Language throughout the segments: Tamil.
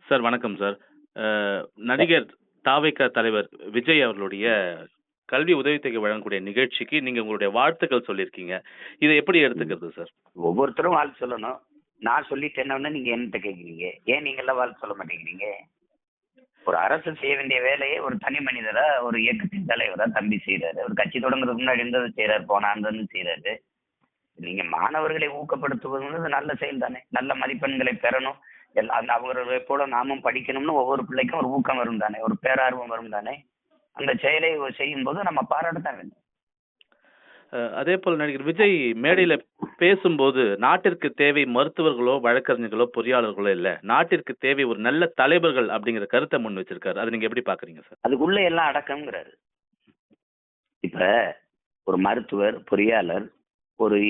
சார் வணக்கம் சார். அ நடிகர் தாவேகா தலைவர் விஜய் அவர்களுடைய கல்வி உதவித்தொகை வழங்கக்கூடிய நிகழ்ச்சிக்கு நீங்க உங்களுடைய வாழ்த்துக்கள் சொல்லியிருக்கீங்க. இத எப்படி ம். எடுத்துக்கிறது சார்? ஒவ்வொருத்தரும் வாழ்த்து சொல்லணும். நான் சொல்லிட்டேன்னோனே நீங்க என்ட்ட கேட்குறீங்க. ஏன் நீங்கலாம் வாழ்த்து சொல்ல மாட்டேங்கிறீங்க? ஒரு அரசு செய்ய வேண்டிய வேலையை ஒரு தனி மனிதரா, ஒரு இயக்கத்தின் தலைவரா தம்பி செய்றாரு. ஒரு கட்சி தொடங்குறதுக்கு முன்னாடி இருந்தது செய்றாரு. போன ஆண்டு செய்றாரு. நீங்க மாணவர்களை ஊக்கப்படுத்துவதுங்கிறது நல்ல செயல் தானே. நல்ல மதிப்பெண்களை பெறணும். அந்த அவர்களை போல நாமும் படிக்கணும்னு ஒவ்வொரு பிள்ளைக்கும் ஒரு ஊக்கம் வரும் தானே. ஒரு பேரார்வம் வரும் தானே. அந்த செயலை செய்யும்போது நம்ம பாராட்டத்தான் வேண்டும். அதேபோல நடிகர் விஜய் மேடையில பேசும்போது, நாட்டிற்கு தேவை மருத்துவர்களோ, வழக்கறிஞர்களோ, பொறியாளர்களோ இல்ல. நாட்டிற்கு தேவை ஒரு நல்ல தலைவர்கள் அப்படிங்கிற கருத்த முன் வச்சிருக்காரு. அத நீங்க எப்படி பார்க்குறீங்க சார்? அதுக்குள்ள எல்லாம் அடக்கம்ங்கிறாரு. இப்ப ஒரு மருத்துவர், பொறியாளர், ஒரு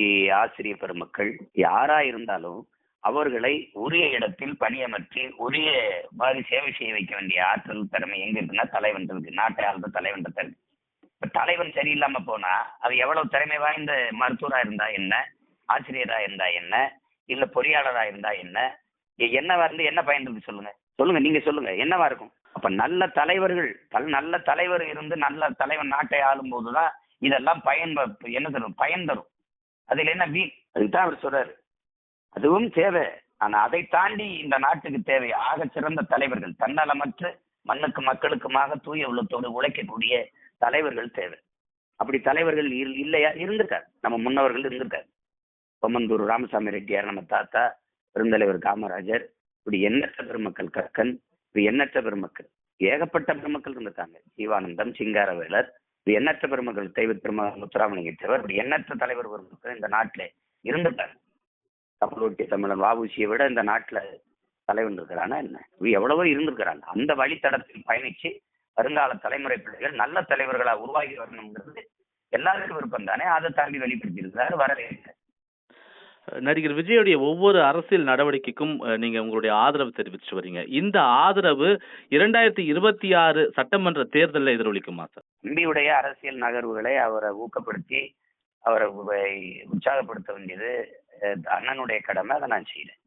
ஆசிரியர் பெருமக்கள் யாரா இருந்தாலும் அவர்களை உரிய இடத்தில் பணியமர்த்தி உரிய மாதிரி சேவை செய்ய வைக்க வேண்டிய ஆற்றல் திறமை எங்க இருக்குன்னா தலைவன் இருக்கு. நாட்டை ஆள்ற தலைவன் இருக்கு. இப்ப தலைவன் சரியில்லாம போனா அது எவ்வளவு திறமை வாய்ந்த மருத்துவரா இருந்தா என்ன, ஆசிரியரா இருந்தா என்ன, இல்ல பொறியாளரா இருந்தா என்ன, என்னவா இருந்து என்ன பயன் இருக்கு சொல்லுங்க. சொல்லுங்க, நீங்க சொல்லுங்க, என்னவா இருக்கும்? அப்ப நல்ல தலைவர்கள், நல்ல தலைவர் இருந்து நல்ல தலைவன் நாட்டை ஆளும் போதுதான் இதெல்லாம் என்ன தரும்? பயன் தரும். அதுல என்ன வீண்? அதுதான் அவர் சொல்றாரு. அதுவும் தேவை. ஆனா அதை தாண்டி இந்த நாட்டுக்கு தேவை ஆக சிறந்த தலைவர்கள், தன்னலமற்ற மண்ணுக்கு மக்களுக்குமாக தூய உள்ளத்தோடு உழைக்கக்கூடிய தலைவர்கள் தேவை. அப்படி தலைவர்கள் இல்லையா? இருந்திருக்காரு. நம்ம முன்னவர்கள் இருந்திருக்காரு. பொம்மந்தூர் ராமசாமி ரெட்டியார், நம்ம தாத்தா, பெருந்தலைவர் காமராஜர், இப்படி எண்ணற்ற பெருமக்கள், கக்கன், இப்படி எண்ணற்ற பெருமக்கள், ஏகப்பட்ட பெருமக்கள் இருந்திருக்காங்க. ஜீவானந்தம், சிங்காரவேலர், இப்படி எண்ணற்ற பெருமக்கள், தெய்வ திருமகள் முத்துராமலிங்க தேவர், இப்படி எண்ணற்ற தலைவர் பெருமக்கள் இந்த நாட்டில் இருந்திருக்காங்க. கப்பலோட்டிய தமிழன் வஉசியை விட இந்த நாட்டுல தலைவன் இருக்கிறானா என்ன? எவ்வளவோ இருந்திருக்கிறாங்க. அந்த வழித்தடத்தில் பயணிச்சு வருங்கால தலைமுறை பிள்ளைகள் நல்ல தலைவர்களா உருவாகி வரணுங்கிறது எல்லாருக்கும் விருப்பம் தானே. அதை தாண்டி வெளிப்படுத்தியிருக்கிறாரு. வரவேற்க நடிகர் விஜயுடைய ஒவ்வொரு அரசியல் நடவடிக்கைக்கும் நீங்க உங்களுடைய ஆதரவு தெரிவிச்சுட்டு வரீங்க. இந்த ஆதரவு 2026 சட்டமன்ற தேர்தல்ல எதிரொலிக்குமா சார்? தம்பியுடைய அரசியல் நகர்வுகளை அவரை ஊக்கப்படுத்தி அவரை உற்சாகப்படுத்த வேண்டியது அண்ணனுடைய கடமை. அதை நான் செய்யறேன்.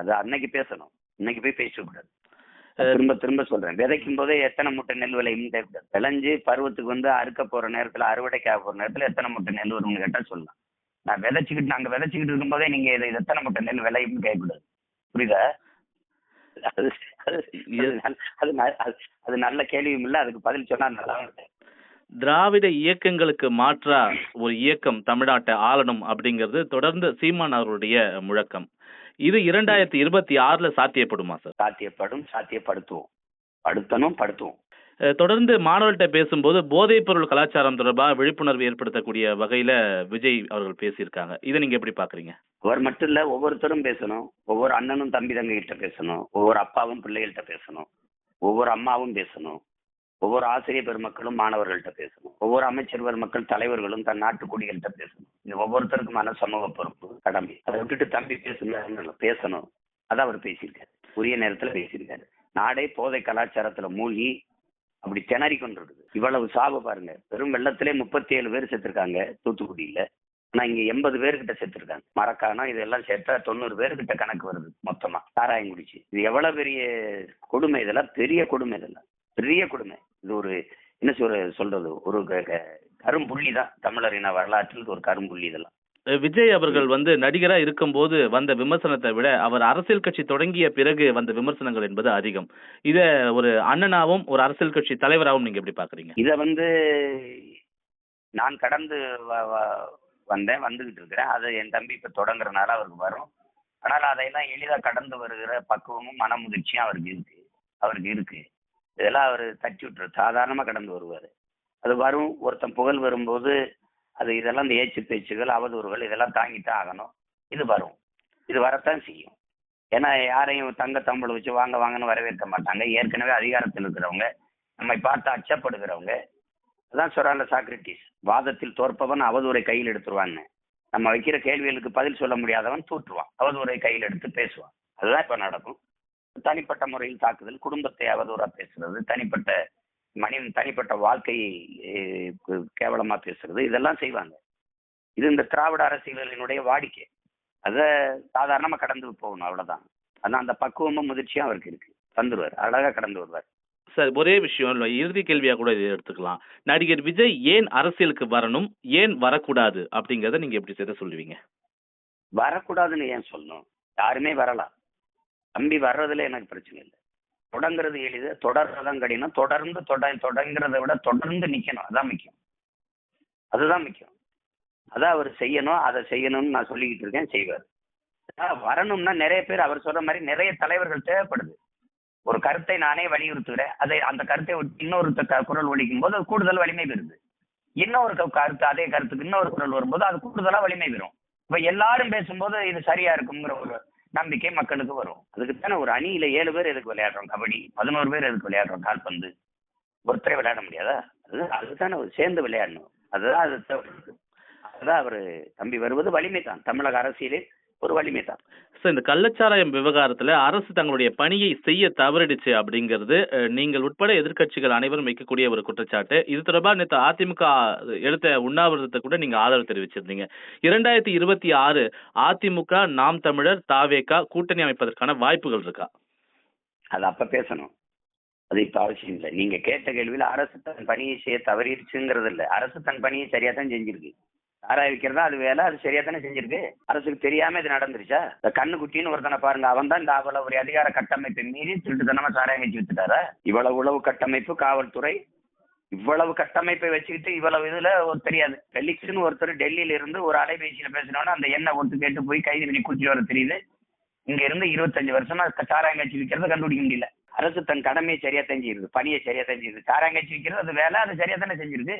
அதை அன்னைக்கு பேசணும். இன்னைக்கு போய் பேசக்கூடாது. திரும்ப திரும்ப சொல்றேன். விதைக்கும் போதே எத்தனை மூட்டை நெல் விளையும் கேட்கக்கூடாது. விளைஞ்சு பருவத்துக்கு வந்து அறுக்க போற நேரத்துல, அறுவடைக்காக போற நேரத்துல எத்தனை மூட்டை நெல் வரும்னு கேட்டா சொல்லலாம். நாங்க விதைச்சுக்கிட்டு இருக்கும் போதே நீங்க இது எத்தனை மூட்டை நெல் விளையும்னு கேட்கக்கூடாது. புரியுதா? அது அது நல்ல கேள்வியும் இல்ல. அதுக்கு பதில் சொன்னா நல்லா இருக்கு. திராவிட இயக்கங்களுக்கு மாற்றா ஒரு இயக்கம் தமிழ்நாட்டை ஆளணும் அப்படிங்கிறது தொடர்ந்து சீமான் அவருடைய முழக்கம். இது 2026ல சாத்தியப்படுமா சார்? சாத்தியப்படும், சாத்தியப்படுத்துவோம். படுத்துவோம். தொடர்ந்து மாணவர்கள்ட்ட பேசும்போது போதைப் பொருள் கலாச்சாரம் தொடர்பாக விழிப்புணர்வு ஏற்படுத்தக்கூடிய வகையில விஜய் அவர்கள் பேசியிருக்காங்க. இதை நீங்க எப்படி பாக்குறீங்க? அவர் மட்டும் இல்ல, ஒவ்வொருத்தரும் பேசணும். ஒவ்வொரு அண்ணனும் தம்பி தங்கைகிட்ட பேசணும். ஒவ்வொரு அப்பாவும் பிள்ளைகள்கிட்ட பேசணும். ஒவ்வொரு அம்மாவும் பேசணும். ஒவ்வொரு ஆசிரியர் பெருமக்களும் மாணவர்கள்ட்ட பேசணும். ஒவ்வொரு அமைச்சர் பெருமக்கள் தலைவர்களும் தன் நாட்டு குடிகள்கிட்ட பேசணும். இது ஒவ்வொருத்தருக்குமான சமூக பொறுப்பு, கடமை. அதை விட்டுட்டு தம்பி பேசணும். அதான் அவர் பேசியிருக்காரு. உரிய நேரத்துல பேசியிருக்காரு. நாடே போதை கலாச்சாரத்துல மூழ்கி அப்படி திணறி கொண்டிருக்குது. இவ்வளவு சாவு பாருங்க. பெரும் வெள்ளத்திலே 37 பேர் செத்துருக்காங்க தூத்துக்குடியில. ஆனா இங்க 80 பேர்கிட்ட செத்துருக்காங்க. மரக்காணம் இதெல்லாம் சேர்த்தா 90 பேர்கிட்ட கணக்கு வருது மொத்தமா. சாராயம் குடிச்சு. இது எவ்வளவு பெரிய கொடுமை. இதெல்லாம் பெரிய கொடுமை. இதெல்லாம் பெரிய கொடுமை. இது ஒரு என்ன சொல்றது, ஒரு கரும்புள்ளி தான் தமிழர் இன வரலாற்றில் ஒரு கரும்புள்ளி. இதெல்லாம் விஜய் அவர்கள் வந்து நடிகரா இருக்கும்போது வந்த விமர்சனத்தை விட அவர் அரசியல் கட்சி தொடங்கிய பிறகு வந்த விமர்சனங்கள் என்பது அதிகம். இத ஒரு அண்ணனாவும் ஒரு அரசியல் கட்சி தலைவராகவும் நீங்க எப்படி பாக்குறீங்க? இத நான் கடந்து வந்துகிட்டு இருக்கிறேன். அது என் தம்பி இப்ப தொடங்குறதுனால அவருக்கு வரும். ஆனால் அதையெல்லாம் எளிதா கடந்து வருகிற பக்குவமும் மனமுதிர்ச்சியும் அவருக்கு இருக்கு. இதெல்லாம் அவர் தட்டி விட்டுரு. சாதாரணமா கடந்து வருவாரு. அது வரும். ஒருத்தன் புகழ் வரும்போது இதெல்லாம் இந்த ஏச்சு பேச்சுகள், அவதூறுகள் இதெல்லாம் தாங்கித்தான் ஆகணும். இது வரும். இது வரத்தான் செய்யும். ஏன்னா யாரையும் தங்க தம்பளை வச்சு வாங்க வாங்கன்னு வரவேற்க மாட்டாங்க. ஏற்கனவே அதிகாரத்தில் இருக்கிறவங்க, நம்மை பார்த்து அச்சப்படுகிறவங்க. அதான் சொல்றாங்க சாக்ரட்டிஸ், வாதத்தில் தோற்பவன் அவதூறை கையில் எடுத்துருவான்னு. நம்ம வைக்கிற கேள்விகளுக்கு பதில் சொல்ல முடியாதவன் தூற்றுவான். அவதூறை கையில் எடுத்து பேசுவான். அதுதான் இப்ப நடக்கும். தனிப்பட்ட முறையில் தாக்குதல், குடும்பத்தை அவதூறா பேசுறது, தனிப்பட்ட வாழ்க்கையை கேவலமா பேசுறது, இதெல்லாம் செய்வாங்க. இது இந்த திராவிட அரசியலினுடைய வாடிக்கை. அத சாதாரணமா கடந்து போகணும். அவ்வளவுதான். அதான் அந்த பக்குவமும் முதிர்ச்சியும் அவருக்கு இருக்கு. வந்துருவார், அழகா கடந்து வருவார். சார் ஒரே விஷயம் இல்ல, இறுதி கேள்வியா கூட இதை எடுத்துக்கலாம். நடிகர் விஜய் ஏன் அரசியலுக்கு வரணும், ஏன் வரக்கூடாது அப்படிங்கறத நீங்க எப்படி செய்த சொல்லுவீங்க? வரக்கூடாதுன்னு ஏன் சொல்லணும்? யாருமே வரலாம். தம்பி வர்றதுல எனக்கு பிரச்சனை இல்லை. தொடங்குறது எளிது, தொடர்றதான் கடினம். தொடர்ந்து தொடங்கிறத விட தொடர்ந்து நிக்கணும். அதான் முக்கியம். அதுதான் முக்கியம். அதான் அவர் செய்யணும், அதை செய்யணும்னு நான் சொல்லிக்கிட்டு இருக்கேன், செய்வார். வரணும்னா நிறைய பேர் அவர் சொல்ற மாதிரி நிறைய தலைவர்கள் தேவைப்படுது. ஒரு கருத்தை நானே வலியுறுத்துகிறேன், அதை அந்த கருத்தை இன்னொரு குரல் ஒலிக்கும் போது அது கூடுதல் வலிமை பெறுது. இன்னொரு கருத்து, அதே கருத்துக்கு இன்னொரு குரல் வரும்போது அது கூடுதலா வலிமை பெறும். இப்ப எல்லாரும் பேசும்போது இது சரியா இருக்குங்கிற ஒரு நம்பிக்கை மக்களுக்கு வரும். அதுக்குத்தானே ஒரு அணியில 7 பேர் எதுக்கு விளையாடுறோம் கபடி, 11 பேர் எதுக்கு விளையாடுறோம் கால்பந்து? ஒருத்தரை விளையாட முடியாதா? அதுதானே சேர்ந்து விளையாடணும். அதுதான் அது தேவைப்படுது. அதுதான் அவரு தம்பி வருவது வலிமை தான். தமிழக அரசியலில் ஒரு வலிமை தான். சார் இந்த கள்ளச்சாராயம் விவகாரத்துல அரசு தங்களுடைய பணியை செய்ய தவறிடுச்சு அப்படிங்கிறது நீங்கள் உட்பட எதிர்க்கட்சிகள் அனைவரும் வைக்கக்கூடிய ஒரு குற்றச்சாட்டு. இது தொடர்பா நேற்று அதிமுக எடுத்த உண்ணாவிரதத்தை கூட நீங்க ஆதரவு தெரிவிச்சிருந்தீங்க. 2026 அதிமுக, நாம் தமிழர், தாவேகா கூட்டணி அமைப்பதற்கான வாய்ப்புகள் இருக்கா? அது அப்ப பேசணும். அது இப்ப அவசியம் இல்லை. நீங்க கேட்ட கேள்வியில அரசு தன் பணியை செய்ய தவறிடுச்சுங்கிறது இல்லை. அரசு தன் பணியை சரியா தான் செஞ்சிருக்கு. சாராய விற்கிறதா அது வேலை, அது சரியா தானே செஞ்சிருக்கு. அரசுக்கு தெரியாம இது நடந்துருச்சா? இந்த கண்ணுக்குட்டின்னு ஒருத்தனை பாருங்க, அவன் தான் இந்த அவ்வளவு ஒரு அதிகார கட்டமைப்பை மீறி திருட்டுத்தனமா சாராயம் வச்சு வித்துட்டாரா? இவ்வளவு உளவு கட்டமைப்பு, காவல்துறை, இவ்வளவு கட்டமைப்பை வச்சுக்கிட்டு இவ்வளவு இதுல ஒரு தெரியாது. ஃபெலிக்ஸ்னு ஒருத்தர் டெல்லியில இருந்து ஒரு அலைபேசியில பேசினோன்னா அந்த எண்ணெய் ஒட்டு கேட்டு போய் கைது பண்ணி குடிச்சு வர தெரியுது. இங்க இருந்து 25 வருஷமா சாராயம் காய்ச்சி விற்கிறத கண்டுபிடிக்க முடியல. அரசு தன் கடமையை சரியா செஞ்சிருக்கு, பணியை சரியா செஞ்சிருக்கு. சாராயம் காய்ச்சி விற்கிறது அது வேலை, அது சரியா தானே செஞ்சிருக்கு.